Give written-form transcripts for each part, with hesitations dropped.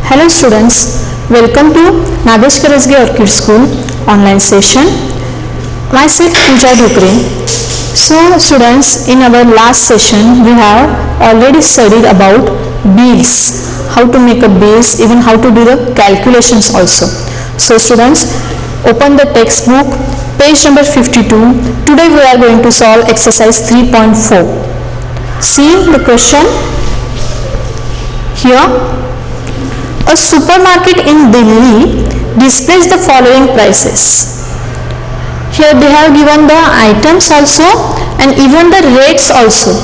Hello students, welcome to Nagesh Karasge Orchid School online session. Myself Pooja Dhokre. So students, in our last session we have already studied about bills, how to make a bills, even how to do the calculations also. So students, open the textbook, page number 52. Today we are going to solve exercise 3.4. See the question here. A supermarket in Delhi displays the following prices. Here they have given the items also and even the rates also.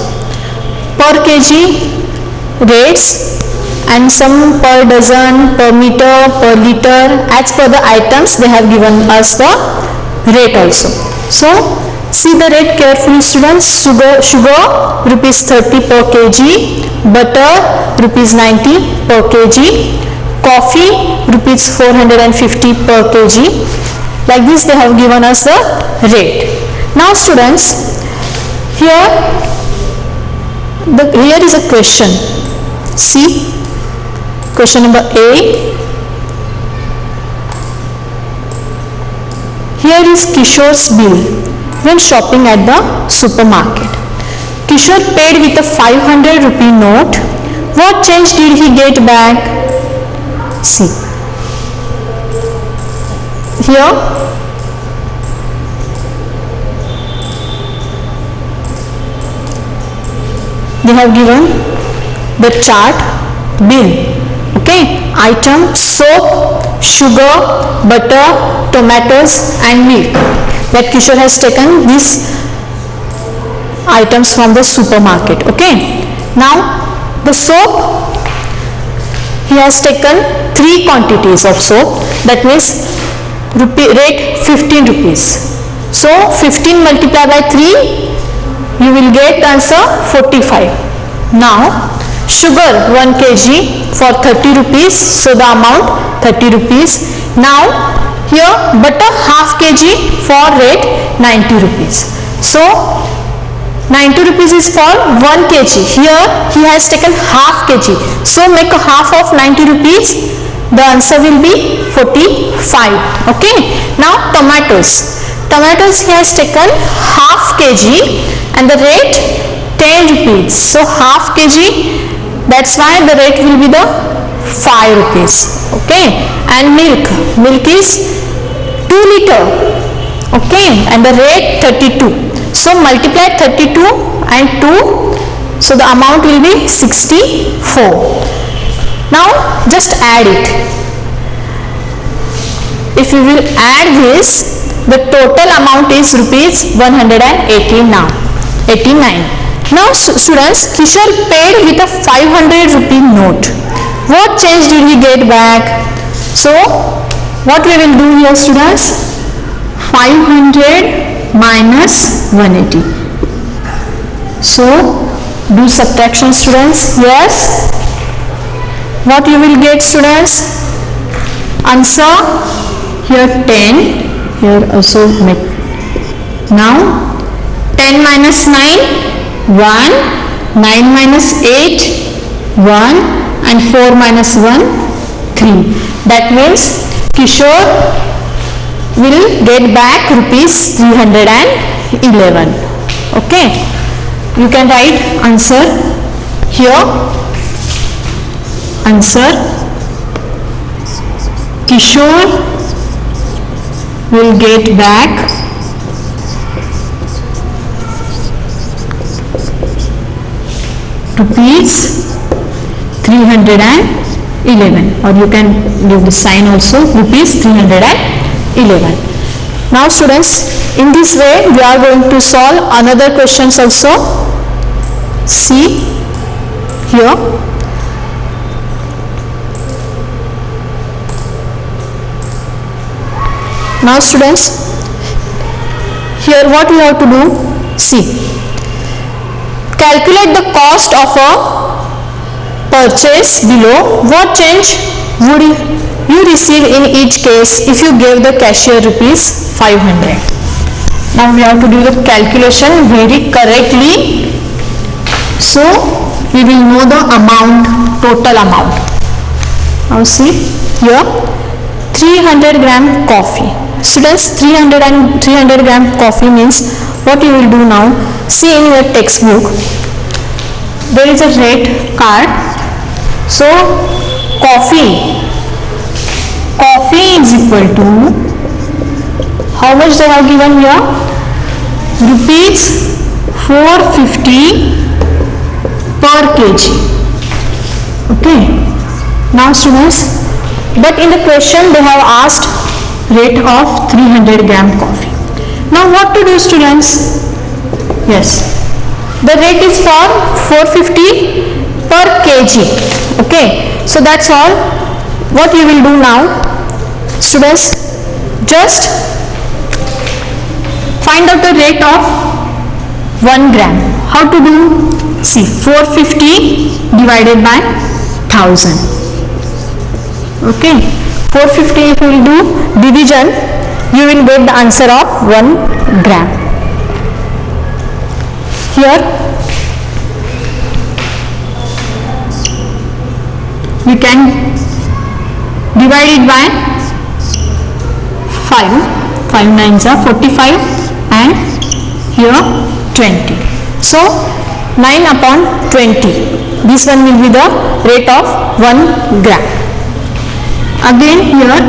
Per kg rates and some per dozen, per meter, per liter. As per the items they have given us the rate also. So see the rate carefully students. Sugar rupees 30 per kg, butter rupees 90 per kg, coffee rupees 450 per kg. Like this they have given us the rate. Now students, here is a question. See question number A. Here is Kishore's bill when shopping at the supermarket. Kishore paid with a 500 rupee note. What change did he get back? See, here they have given the chart bill. Okay, item soap, sugar, butter, tomatoes and milk. That Kishore has taken these items from the supermarket. Okay, now the soap, he has taken 3 quantities of soap, that means rate 15 rupees. So 15 multiplied by 3, you will get answer 45. Now sugar 1 kg for 30 rupees, so the amount 30 rupees. Now here butter half kg for rate 90 rupees. So 90 rupees is for 1 kg. Here he has taken half kg. So make a half of 90 rupees. The answer will be 45. Okay. Now tomatoes. Tomatoes he has taken half kg and the rate 10 rupees. So half kg. That's why the rate will be the 5 rupees. Okay. And milk. Milk is 2 liter. Okay. And the rate 32. So multiply 32 and 2, so the amount will be 64. Now just add it. If you will add this, the total amount is rupees 189. Now students, Kishore paid with a 500 rupee note. What change did he get back? So what we will do here students? 500 minus 180. So do subtraction students. Yes. What you will get students? Answer here 10. Here also make. Now 10 minus 9 1, 9 minus 8 1 and 4 minus 1 3. That means Kishore will get back rupees 311. Okay, you can write answer here. Answer: Kishore will get back rupees 311, or you can give the sign also, rupees 311. Now students, in this way we are going to solve another questions also. See here. Now students, here what we have to do? See, calculate the cost of a purchase below. What change would you receive in each case if you gave the cashier rupees 500? Now we have to do the calculation very correctly, so we will know the amount, total amount. Now see here 300 gram coffee. Students, 300 gram coffee means what you will do now. See in your textbook there is a red card. So coffee is equal to, how much they have given here? Rupees 450 per kg. Okay. Now students, but in the question they have asked rate of 300 gram coffee. Now what to do, students? Yes, the rate is for 450 per kg. Okay, so that's all. What you will do now, students, just find out the rate of 1 gram. How to do? See, 450 divided by 1000. Okay, 450 if you will do division, you will get the answer of 1 gram. Here we can divide it by 5 nines are 45 and here 20. So 9 upon 20. This one will be the rate of 1 gram. Again here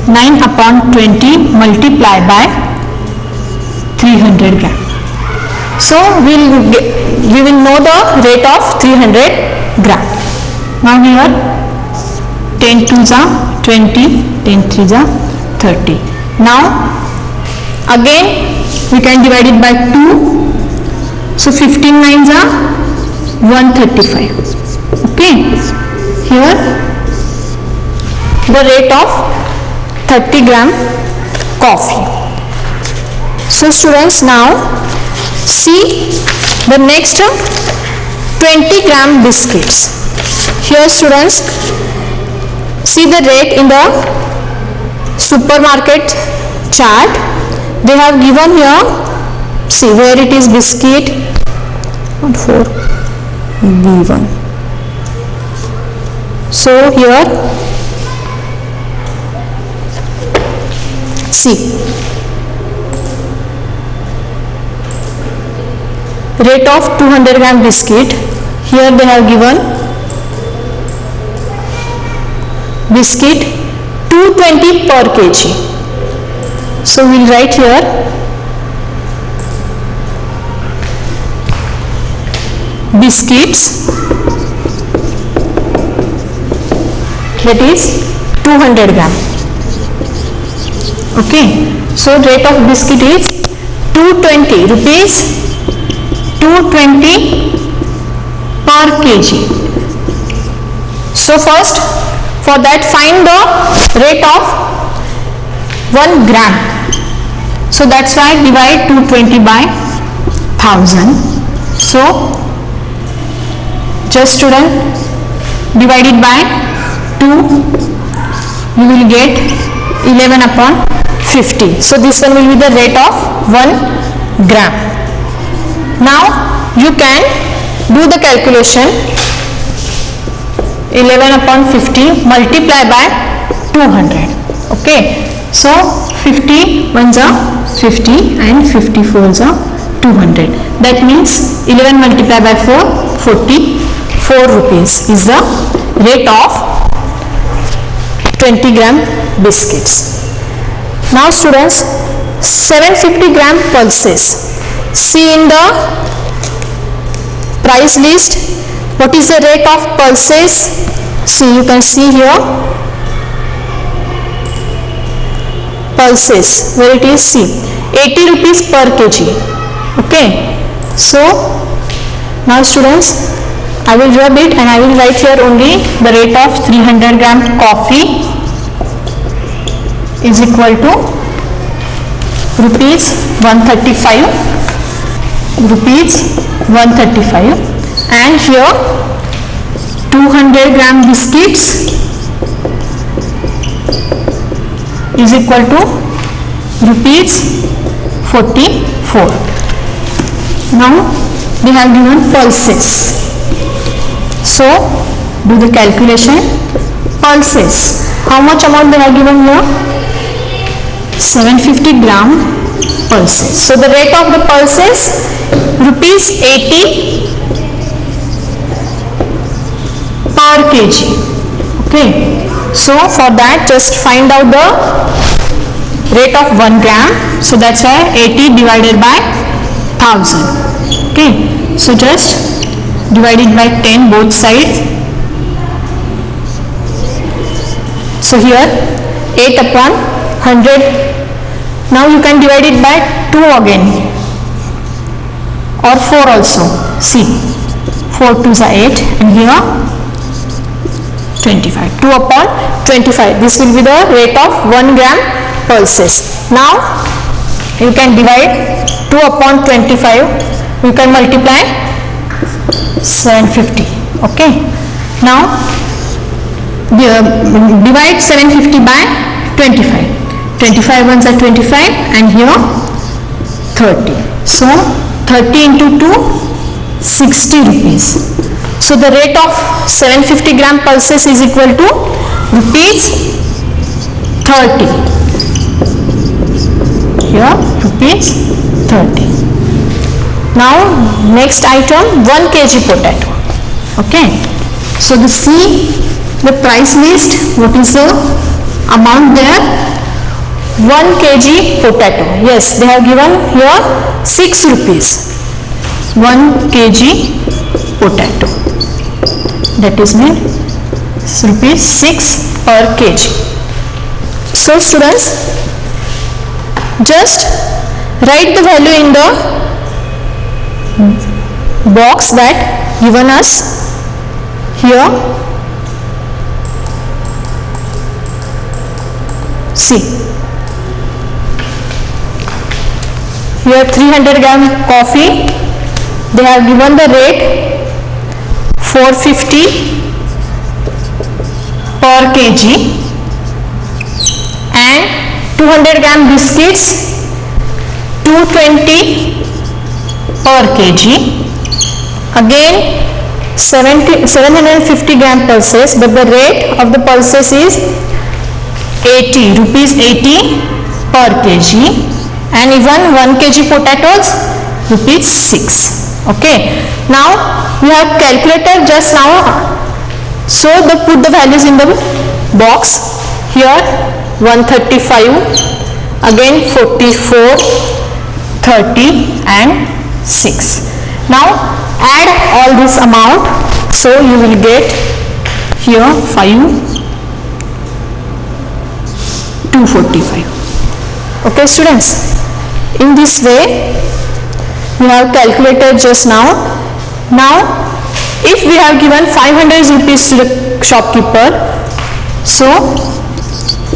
9 upon 20 multiply by 300 gram. So we will know the rate of 300 gram. Now here 10 2s are 20, 10 3s are 30. Now again we can divide it by 2. So 15 9s are 135. Okay. Here the rate of 30 gram coffee. So students, now see the next 20 gram biscuits. Here students, see the rate in the supermarket chart. They have given here, see where it is biscuit 4 B1. So here see rate of 200 gram biscuit. Here they have given biscuit 220 per kg. So we will write here biscuits, that is 200 gram. Okay, so rate of biscuit is 220 rupees, 220 per kg. So first for that find the rate of 1 gram. So that's why divide 220 by 1000. So just student divide it by 2, you will get 11 upon 50. So this one will be the rate of 1 gram. Now you can do the calculation. 11 upon 50 multiply by 200. Okay, so 50 ones are 50 and 54s are 200. That means 11 multiplied by 4, 44 rupees is the rate of 20 gram biscuits. Now students, 750 gram pulses. See in the price list what is the rate of pulses. See, you can see here pulses where it is, see 80 rupees per kg. Okay, so now students, I will rub it and I will write here only the rate of 300 gram coffee is equal to rupees 135, and here 200 gram biscuits is equal to rupees 44. Now they have given pulses. So Do the calculation. Pulses. How much amount they are given here? 750 gram pulses. So the rate of the pulses rupees 80 per kg. Okay. So for that just find out the rate of 1 gram. So that's why 80 divided by 1000. Okay. So just divide it by 10 both sides. So here 8 upon 100. Now you can divide it by 2 again or 4 also. See, 4 2s are 8 and here 25. 2 upon 25. This will be the rate of 1 gram pulses. Now you can divide 2 upon 25. You can multiply 750. Okay. Now divide 750 by 25. 25 ones are 25 and here 30. So 30 into 2, 60 rupees. So the rate of 750 gram pulses is equal to rupees 30. Here rupees 30. Now next item, 1 kg potato. Okay. So the price list, what is the amount there? 1 kg potato. Yes, they have given here 6 rupees. 1 kg potato. That is mean rupees 6 per kg. So students, just write the value in the box that given us here. See. Here 300 gram coffee, they have given the rate 450 per kg, and 200 gram biscuits 220 per kg. Again 750 gram pulses, but the rate of the pulses is 80 rupees 80 per kg. And even 1 kg potatoes rupees 6. Okay. Now we have calculator just now. So put the values in the box. Here 135, again 44, 30 and 6. Now add all this amount. So you will get here 5, 245. Okay students. In this way we have calculated just now. Now if we have given 500 rupees to the shopkeeper, so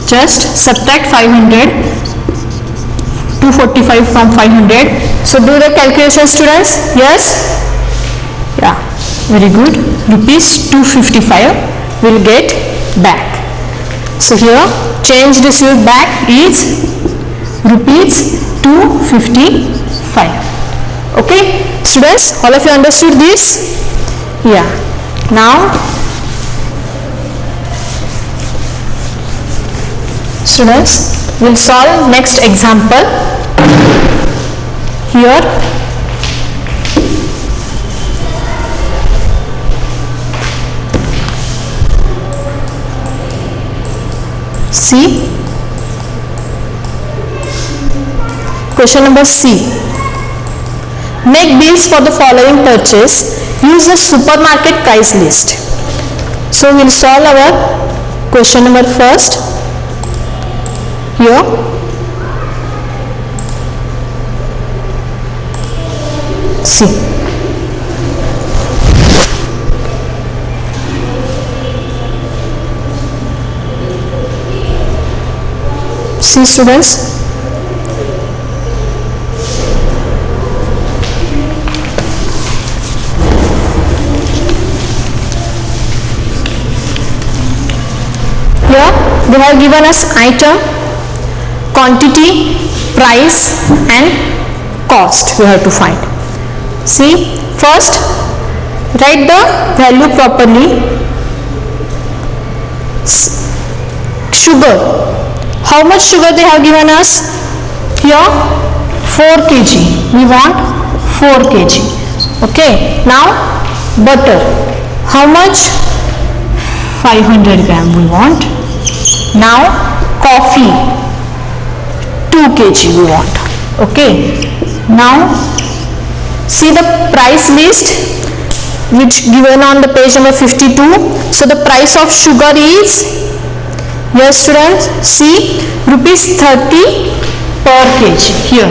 just subtract 500, 245 from 500. So do the calculation students. Yes, yeah, very good. Rupees 255 will get back. So here change received back is rupees 255. Okay students, all of you understood this? Yeah. Now students, we'll solve next example. Here see, question number C. Make bills for the following purchase. Use the supermarket price list. So we'll solve our question number first. Here see, students, here they have given us item, quantity, price and cost we have to find. See, first write the value properly. Sugar. How much sugar they have given us? Here 4 kg. We want 4 kg. Okay. Now butter. How much? 500 gram we want. Now coffee. 2 kg we want. Okay. Now see the price list which given on the page number 52. So the price of sugar is, yes students, see, rupees 30 per kg. Here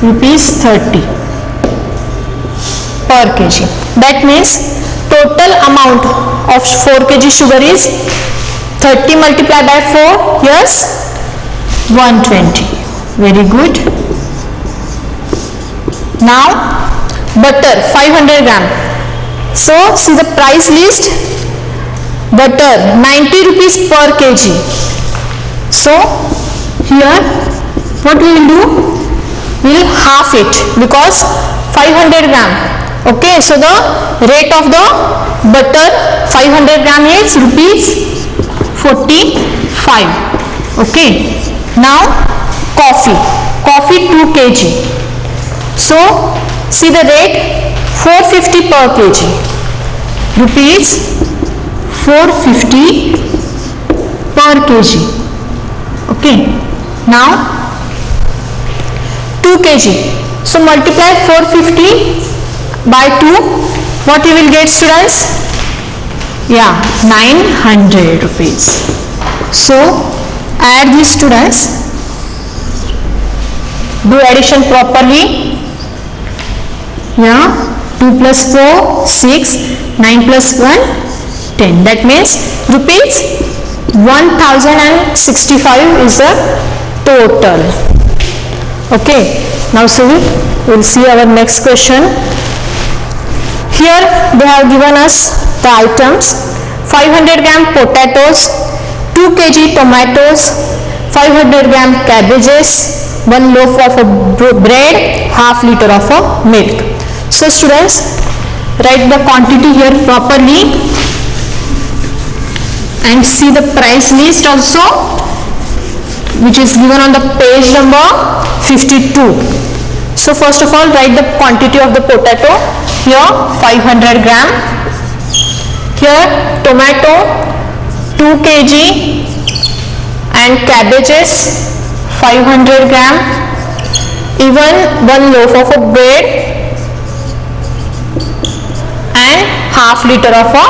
rupees 30 per kg. That means total amount of 4 kg sugar is 30 multiplied by 4, yes, 120. Very good. Now butter 500 gram. So see the price list. Butter 90 rupees per kg. So here what we will do? We will half it because 500 gram. Okay, so the rate of the butter 500 gram is rupees 45. Okay. Now coffee. Coffee 2 kg. So see the rate 450 per kg. Rupees 450 per kg. Okay. Now 2 kg. So multiply 450 by 2. What you will get, students? Yeah, 900 rupees. So add these, students. Do addition properly. Yeah, 2 plus 4, 6, 9 plus 1, 10. That means rupees 1065 is the total. Okay, now so we will see our next question. Here they have given us the items: 500 gram potatoes, 2 kg tomatoes, 500 gram cabbages, 1 loaf of a bread, half liter of a milk. So students, write the quantity here properly and see the price list also, which is given on the page number 52. So first of all, write the quantity of the potato. Here 500 gram. Here tomato 2 kg and cabbages 500 gram. Even 1 loaf of a bread and half liter of a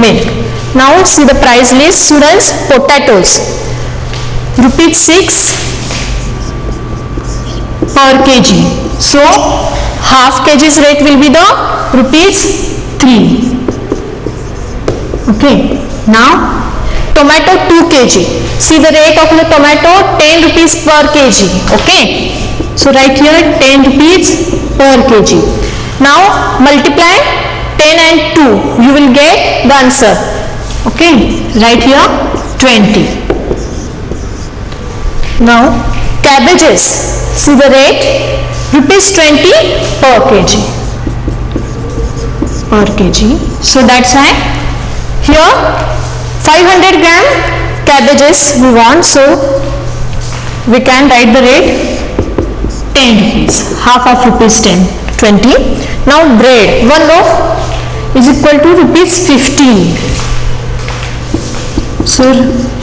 milk. Now see the price list, students. Potatoes rupees 6 per kg. So half kg's rate will be the rupees 3. Okay. Now tomato 2 kg. See the rate of the tomato 10 rupees per kg. Okay. So write here 10 rupees per kg. Now multiply 10 and 2. You will get the answer. Okay. Write here 20. Now cabbages. See the rate rupees 20 per kg. Per kg. So that's why here 500 gram cabbages we want, so we can write the rate 10 rupees, half of rupees 10, 20. Now bread, 1 loaf is equal to rupees 15. So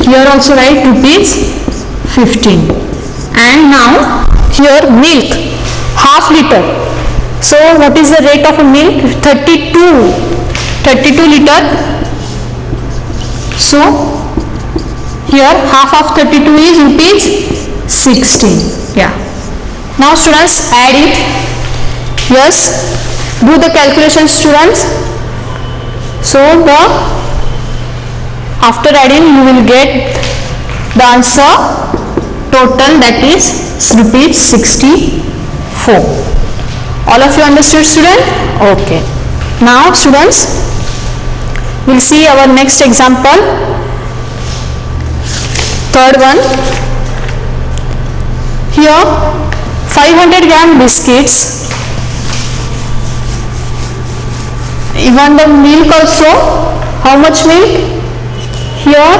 here also write rupees 15. And now here milk, half liter. So what is the rate of a milk? 32 liter. So here half of 32 is rupees 16. Yeah. Now students, add it. Yes. Do the calculation, students. So after adding you will get the answer total, that is rupees 64. All of you understood, student? Okay. Now students, we'll see our next example. Third one. Here 500 gram biscuits. Even the milk also. How much milk? Here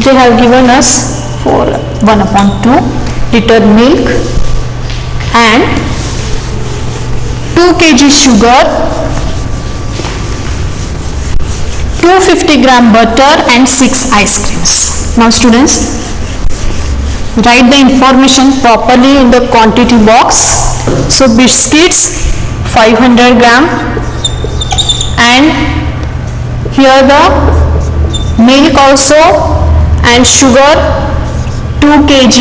they have given us for 1/2 liter milk and 2 kg sugar, 250 gram butter and 6 ice creams. Now students, write the information properly in the quantity box. So biscuits 500 gram and here the milk also and sugar 2 kg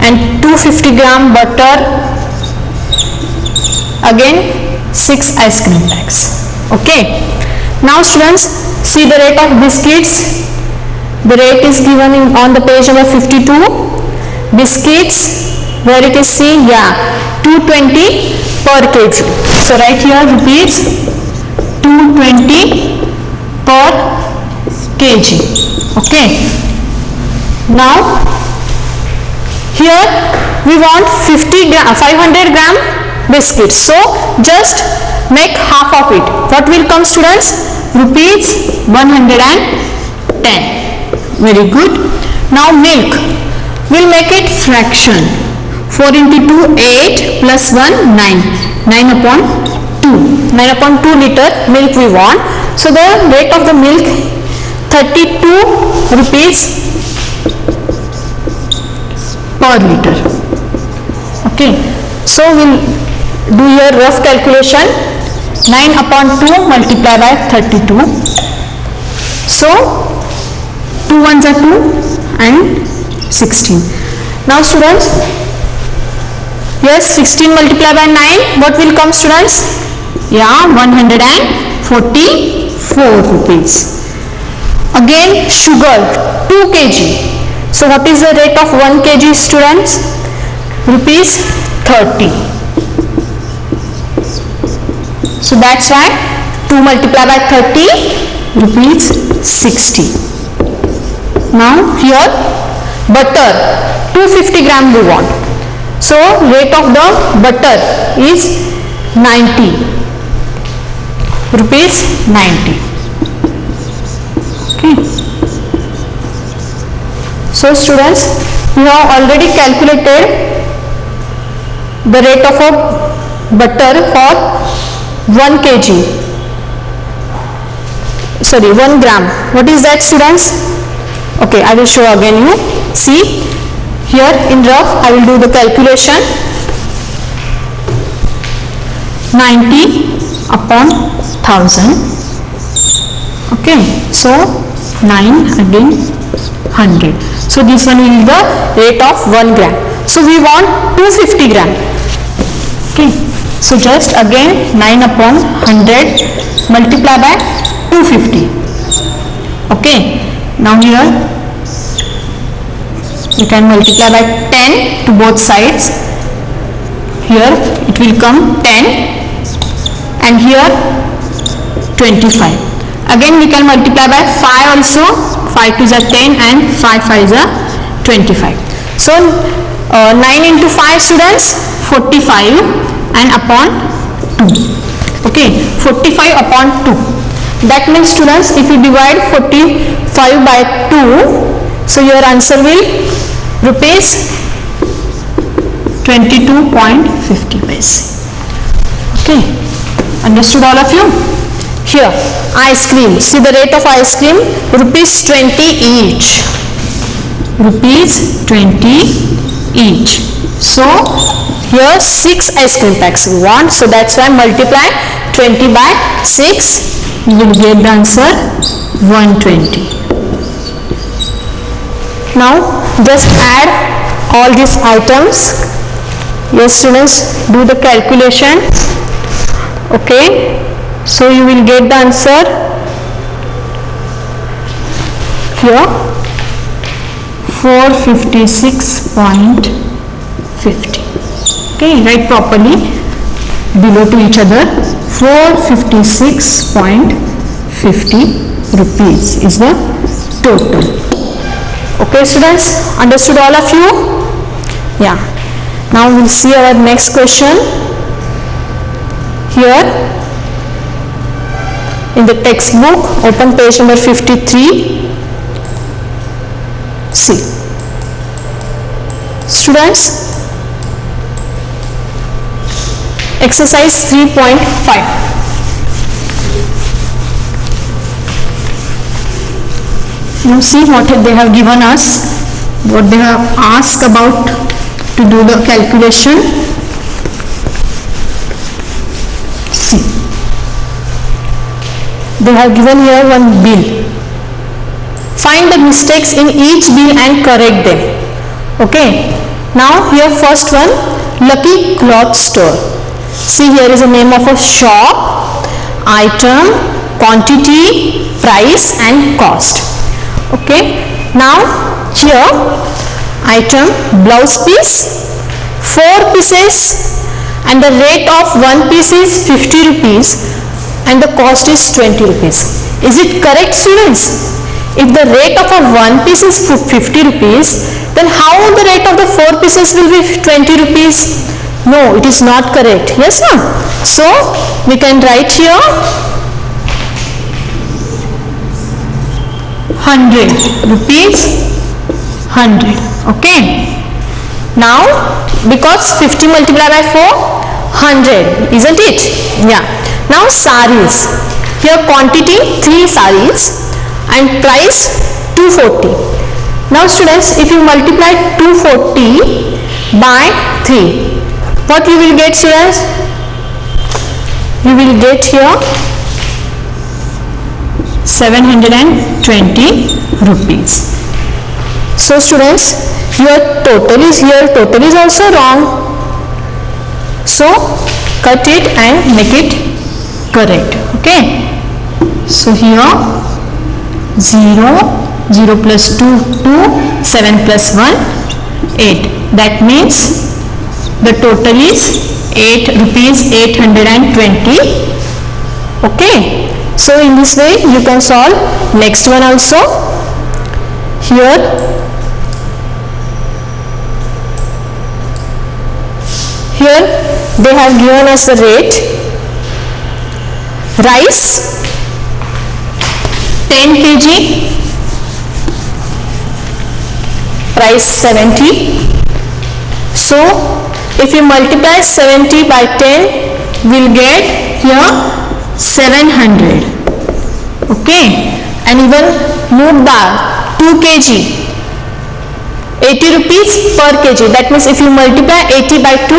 and 250 gram butter, again 6 ice cream packs. Okay. Now students, see the rate of biscuits. The rate is given on the page number 52. Biscuits, where it is seen, yeah, 220 per kg. So right here rupees 220 per kg. Okay. Now here we want 500 gram biscuits. So just make half of it. What will come students? Rupees 110. Very good. Now milk, we'll make it fraction. 4 into 2 8 plus 1 9. 9/2. 9/2 liter milk we want. So the rate of the milk 32 rupees per liter. Okay. So we'll do your rough calculation. 9/2 multiplied by 32. So 2 ones are 2 and 16. Now students, yes, 16 multiplied by 9, what will come students? Yeah, 144 rupees. Again sugar 2 kg. So what is the rate of 1 kg students? Rupees 30. So that's why 2 multiplied by 30 rupees 60. Now here butter 250 gram we want. So rate of the butter is 90 rupees 90. Okay. So students, we have already calculated the rate of a butter for 1 kg. Sorry, 1 gram. What is that students? Okay, I will show again you. See here in rough, I will do the calculation. 90/1000. Okay, so 9 again 100. So this one will be the rate of 1 gram. So we want 250 gram. Okay, so just again 9/100 multiply by 250. Okay, now here you can multiply by 10 to both sides. Here it will come 10 and here 25. Again we can multiply by 5 also. 5 2s are 10 and 5 5s are 25. So 9 into 5 students, 45 and upon 2. Okay, 45/2. That means students, if you divide 45 by 2, so your answer will rupees 22.50 paise. Okay, understood all of you? Here ice cream, see the rate of ice cream, rupees 20 each. Rupees 20 each. So here 6 ice cream packs we want, so that's why multiply 20 by 6, you will get the answer 120. Now just add all these items. Yes students, do the calculation. Okay, so you will get the answer here 456.50. Okay, write properly below to each other. 456.50 rupees is the total. Okay students, understood all of you? Yeah. Now we'll see our next question. Here, in the textbook, open page number 53. See. Students, exercise 3.5. Now see what they have given us, what they have asked about to do the calculation. See, they have given here one bill. Find the mistakes in each bill and correct them. Okay, now here first one, Lucky Cloth Store. See, here is the name of a shop, item, quantity, price and cost. Okay, now here item, blouse piece, 4 pieces and the rate of one piece is 50 rupees and the cost is 20 rupees. Is it correct, students? If the rate of a one piece is 50 rupees, then how the rate of the 4 pieces will be 20 rupees? No, it is not correct. Yes, no? So we can write here 100 rupees, 100. Okay. Now because 50 multiplied by 4, 100, isn't it? Yeah. Now sarees. Here quantity 3 sarees and price 240. Now students, if you multiply 240 by 3, what you will get, students? You will get here 720 rupees. So students, your total is here, total is also wrong. So cut it and make it correct. Okay. So here 0, 0 plus 2, 2, 7 plus 1, 8. That means the total is 8 rupees 820. Okay. So in this way you can solve next one also. Here they have given us the rate. Rice 10 kg, price 70. So if you multiply 70 by 10, we'll get here 700. Okay. And even moong dal 2 kg, 80 rupees per kg. That means if you multiply 80 by 2,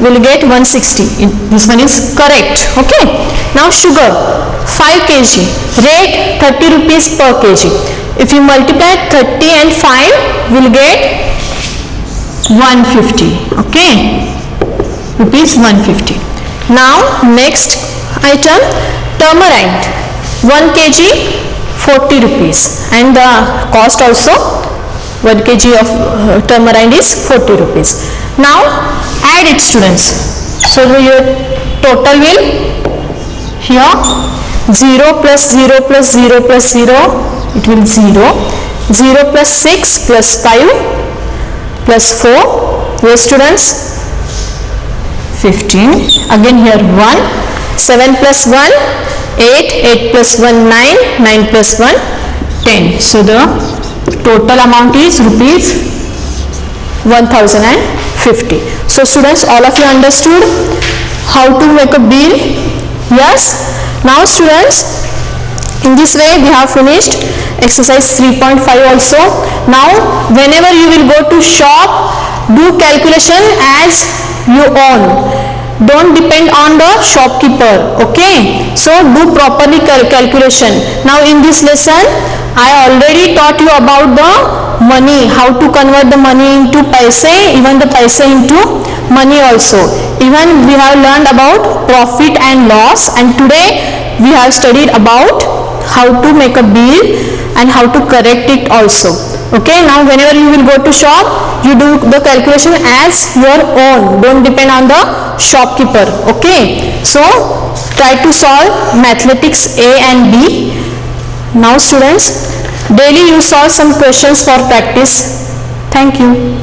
we'll get 160. This one is correct. Okay. Now sugar 5 kg, rate 30 rupees per kg. If you multiply 30 and 5, we'll get 150. Okay, rupees 150. Now next item, tamarind 1 kg 40 rupees and the cost also 1 kg of tamarind is 40 rupees. Now add it, students. So your total will here 0 plus 0 plus 0 plus 0, it will 0, 0 plus 6 plus 5 plus 4, yes students, 15, again here 1, 7 plus 1, 8, 8 plus 1, 9, 9 plus 1, 10. So the total amount is rupees 1050. So students, all of you understood how to make a bill? Yes. Now students, in this way we have finished exercise 3.5 also. Now whenever you will go to shop, do calculation as you own. Don't depend on the shopkeeper. Okay. So do properly calculation. Now in this lesson I already taught you about the money, how to convert the money into paise, even the paise into money also. Even we have learned about profit and loss, and today we have studied about how to make a bill and how to correct it also. Okay, now whenever you will go to shop, you do the calculation as your own. Don't depend on the shopkeeper. Okay, so try to solve mathematics A and B. Now students, daily you solve some questions for practice. Thank you.